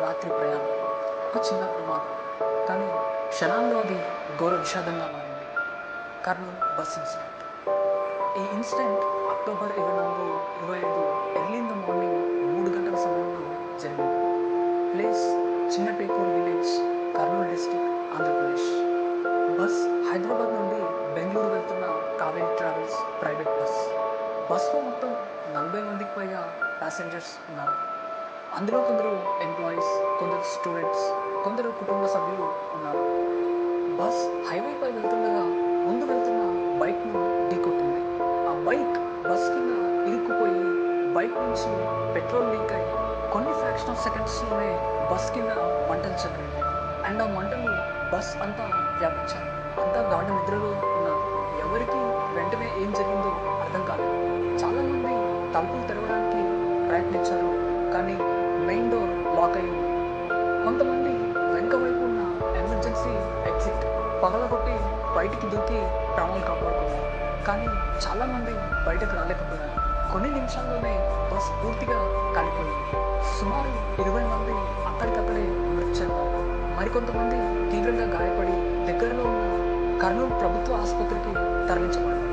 రాత్రి ప్రయాణం, ఒక చిన్న ప్రమాదం, కానీ క్షణాల్లో అది ఘోర విషాదంగా మారింది. Kurnool bus incident. ఈ incident October 24, 25 early in the morning 3 గంటల సమయంలో జరిగింది. Place చిన్నపేకూరు village, Kurnool district, Andhra Pradesh. Bus Hyderabad నుండి బెంగళూరు వెళ్తున్న కావేరీ ట్రావెల్స్ ప్రైవేట్ బస్. బస్లో మొత్తం 40 మందికి పైగా ప్యాసింజర్స్ ఉన్నారు. అందులో కొందరు ఎంప్లాయీస్, కొందరు స్టూడెంట్స్, కొందరు కుటుంబ సభ్యులు ఉన్నారు. బస్ హైవేపై వెళ్తుండగా ముందు వెళ్తున్న బైక్ను ఢీకొట్టింది. ఆ బైక్ బస్ కింద ఇరుక్కుపోయి బైక్ నుంచి పెట్రోల్ లీక్ అయి కొన్ని ఫ్రాక్షన్ ఆఫ్ సెకండ్స్లోనే బస్ కింద మంటలు చెందాయి. అండ్ ఆ మంటలు బస్ అంతా వ్యాపించాయి. అంతా గాఢ నిద్రలో ఉన్నారు. ఎవరికి వెంటనే ఏం జరిగిందో అర్థం కాలేదు. చాలామంది తలుపులు తెరవడానికి ప్రయత్నించారు, కానీ మెయిన్ డోర్ లాక్ అయి ఉంది. కొంతమంది వెనుక వైపు ఉన్న ఎమర్జెన్సీ ఎగ్జిట్ పగలగొట్టి బయటికి దూకి ప్రాణాలు కాపాడుకున్నారు. కానీ చాలామంది బయటకు రాలేకపోయారు. కొన్ని నిమిషాల్లోనే బస్ పూర్తిగా కాలిపోయింది. సుమారు 20 మంది అక్కడికక్కడే మృతి చెందారు. మరికొంతమంది తీవ్రంగా గాయపడి దగ్గరలో ఉన్న కర్నూలు ప్రభుత్వ ఆసుపత్రికి తరలించబడ్డారు.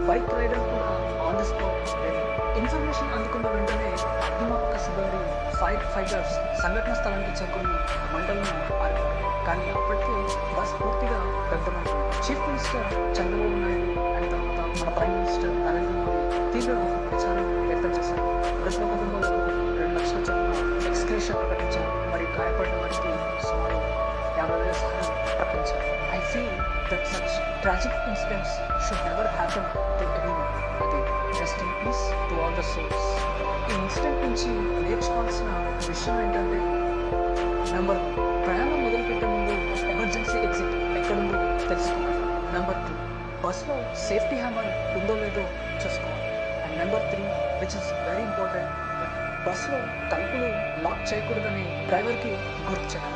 బైక్ రైడర్ కూడా on the spot death. Information అందుకున్న వెంటనే అగ్నిమాపక సిబ్బంది, ఫైర్ ఫైటర్స్ సంఘటన స్థలానికి చేరుకొని మంటలను ఆర్పారు. కానీ అప్పటికే బస్ పూర్తిగా దగ్ధమైంది. Chief minister Chandrababu Naidu and తర్వాత మన ప్రైమ్ మినిస్టర్ నరేంద్ర మోదీ తీవ్ర విచారం వ్యక్తం చేశారు. మృతుల కుటుంబాలకు 2 లక్షల చొప్పున ఎక్స్గ్రేషన్ ప్రకటించారు. మరియు గాయపడిన వారికి సుమారు 50,000 సహాయం ప్రకటించారు. I feel that such tragic incidents should never happen to anyone. Again, rest in peace to all the souls. ఈ ఇన్సిడెంట్ నుంచి నేర్చుకోవాల్సిన విషయం ఏంటంటే, నెంబర్ 1, ప్రయాణం మొదలుపెట్టే ముందు ఎమర్జెన్సీ ఎగ్జిట్ ఎక్కడుందో తెలుసుకోవాలి. నెంబర్ 2, బస్లో సేఫ్టీ హ్యామర్ ఉందో లేదో చూసుకోవాలి. And number 3, which is very important, బస్లో తలుపులు లాక్ చేయకూడదని డ్రైవర్కి గుర్తు చేయాలి.